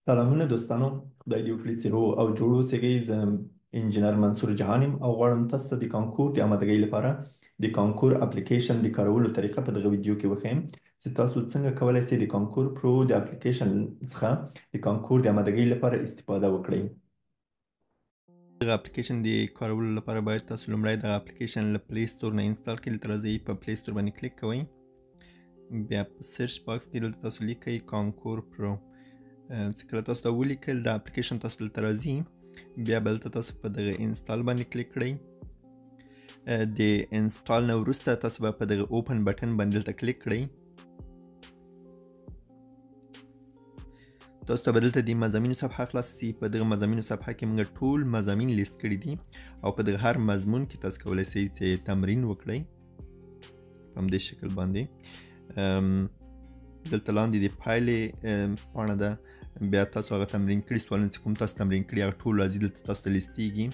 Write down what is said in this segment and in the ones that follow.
سلامونه دوستانو، خدای دې وکړي چې روغ او جوړ اوسئ. زه انجینر منصور جهان یم او غواړم تاسو ته د کانکور د آمادګۍ لپاره د کانکور اپلیکیشن د کارولو طریقه په دغه ویډیو کې وښیم چې تاسو څنګه کولی شئ د کانکور پرو د اپلیکیشن څخه د کانکور د آمادګۍ لپاره استفاده وکړئ. دغه اپلیکیشن د کارولو لپاره باید تاسو لومړی دغه اپلیکیشن له پلی ستور نه انسټال کړئ. دلته راځئ په پلی ستور باندې کلیک کوئ، بیا په سرچ باکس کې دلته تاسو لیکئ کانکور پرو. چې کله تاسو دا ولیکل دا اپلیکیشن تاسو دلته راځي، بیا به دلته تاسو په دغه انسټال باندې کلیک کړئ. د انسټال نه وروسته تاسو به په دغه اوپن بټن باندې دلته کلیک کړئ. تاسو ته به دلته د مضامینو صفحه خلاصه شي. په دغه مضامینو صفحه کې موږ ټول مضامین لیست کړي دي او په دغه هر مضمون کې تاسو کولی شئ چې تمرین وکړئ په همدې شکل باندې. دلته لاندې د پایلې پاڼه ده، بیا تاسو هغه تمرین کړي سوالونه چې کوم تاسو تمرین کړي هغه ټول راځي دلته تاسو ته لیستیږي.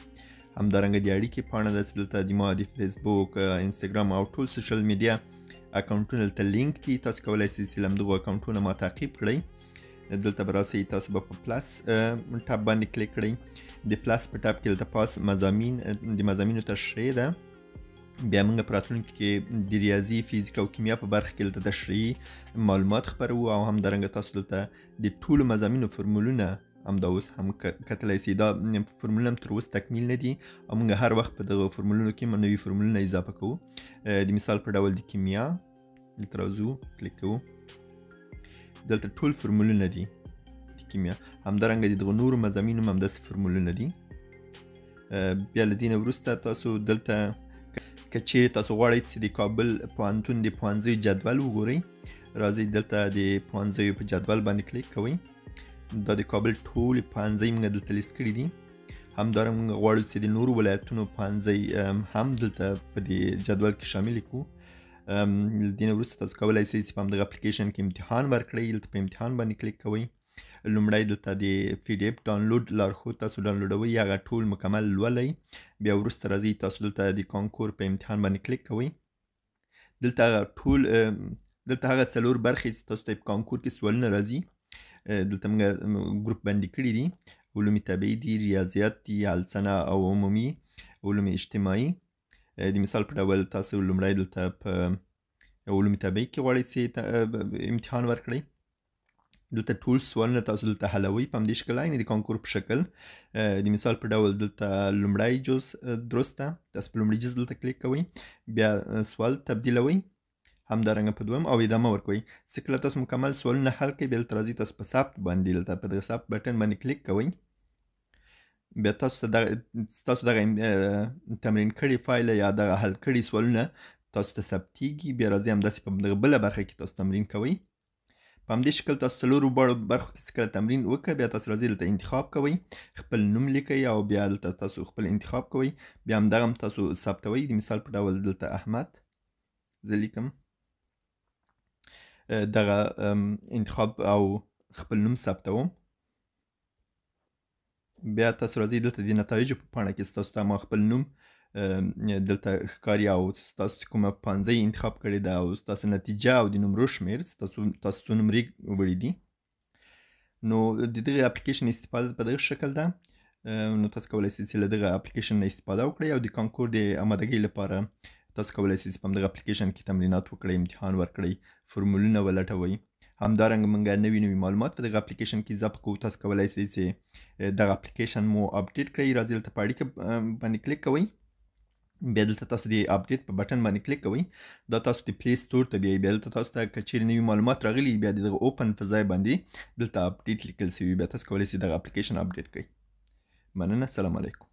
همدارنګه د اړیکې پاڼه ده چې دلته د ما د فیسبوک، انسټاګرام او ټول سوشل میډیا اکاونټونه دلته لینک دي. تاسو کولی شئ چې له همدغو اکاونټونه ما تعقیب کړئ. دلته به راسئ، تاسو به په پلس ټاب باندې کلیک کړئ. د پلس په ټاب کې دلته پاس مضامین د مضامینو تشریح ده. بیا موږ په راتلونکي کې د ریاضي، فزیک او کیمیا په برخه کې دلته تشریحي معلومات خپروو او همدارنګه تاسو دلته د ټولو مضامینو فرمولونه همدا اوس هم کتلی شئ. دا فرمولونه هم تر اوسه تکمیل نه دي او موږ هر وخت په دغه فرمولونو کې نوي فرمولونه اضافه کوو. د مثال په ډول د کیمیا دلته راځو، کلیک کوو، دلته ټول فرمولونه دي د کیمیا. همدارنګه د دغو نورو مضامینو هم همداسې فرمولونه دي. بیا له دې نه وروسته تاسو دلته که چیرې تاسو غواړئ چې د کابل پوهنتون د پوهنځیو جدول وګورئ، راځئ دلته د پوهنځیو په جدول باندې کلیک کوئ. دا د کابل ټولې پوهنځۍ موږ دلته لیست کړي دي. همدارنګه موږ غواړو چې د نورو ولایتونو پوهنځۍ هم دلته په دې جدول کې شامل کړو. له دې نه وروسته تاسو کولی شئ چې په همدغه اپلیکیشن کې امتحان ورکړئ. دلته په امتحان باندې کلیک کوئ. لومړی دلته د پی ډي اف ډاونلوډ لارښود تاسو ډاونلوډوئ، هغه ټول مکمل لولئ. بیا وروسته راځئ تاسو دلته د کانکور په امتحان باندې کلیک کوئ. دلته هغه څلور برخې چې تاسو ته په کانکور کې سوالونه راځي دلته موږ ګروپ بندي کړي دي. علوم طبیعي دي، ریاضیات دي، هلسنه او عمومي علوم اجتماعي. د مثال په ډول تاسو لومړی دلته په علوم طبیعي کې غواړئ چې امتحان ورکړئ. دلته ټول سوالونه تاسو دلته حلوئ په همدې شکل، یعنې د کانکور په شکل. د مثال په ډول دلته لومړی جز درست ده، تاسو په لومړي جز دلته کلیک کوئ، بیا سوال تبدیلوئ، همدارنګه په دویم او ادامه ورکوئ. چې کله تاسو مکمل سوالونه حل کړئ، بیا دلته راځئ تاسو په ثبت باندې دلته په دغه ثبت بټن باندې کلیک کوئ. بیا تاسو دغه تمرین کړي فایل یا دغه حل کړي سوالونه تاسو ته ثبتیږي. بیا راځئ همداسې په دغه بله برخه کې تاسو تمرین کوئ. په همدې شکل تاسو څلورو برخو کې چې کله تمرین وکړه، بیا تاسو راځئ دلته انتخاب کوئ، خپل نوم لیکئ او بیا دلته تاسو خپل انتخاب کوئ. بیا همدغه هم تاسو ثبتوئ. د مثال په ډول دلته احمد زه لیکم، دغه انتخاب او خپل نوم ثبتوم. بیا تاسو راځئ دلته د نتایجو په پاڼه کې ستاسو ته ما خپل نوم دلته ښکاري او ستاسو کومه پوهنځۍ انتخاب کړې ده او ستاسو نتیجه او د نمرو شمېر تاسو څو نمرې وړي دي. نو د دغه اپلیکیشن استفاده په دغه شکل ده. نو تاسو کولی شئ چې له دغه اپلیکیشن نه استفاده وکړئ او د کانکور د آمادګۍ لپاره تاسو کولی شئ چې په همدغه اپلیکیشن کې تمرینات وکړئ، امتحان ورکړئ، فرمولونه ولټوئ. همدارنګه موږ نوي معلومات په دغه اپلیکیشن کې اضافه کوو. تاسو کولی شئ چې دغه اپلیکیشن مو اپډیټ کړئ. راځئ دلته په اړیکه باندې کلیک کوئ، بیا دلته تاسو د اپډیټ په بټن باندې کلیک کوئ. دا تاسو د پلی ستور ته بیایي. بیا دلته تاسو ته که چیرې نوي معلومات راغلي، بیا د دغه اوپن په ځای باندې دلته اپډیټ لیکل شوي، بیا تاسو کولی شئ دغه اپلیکیشن اپډیټ کړئ. مننه، سلام علیکم.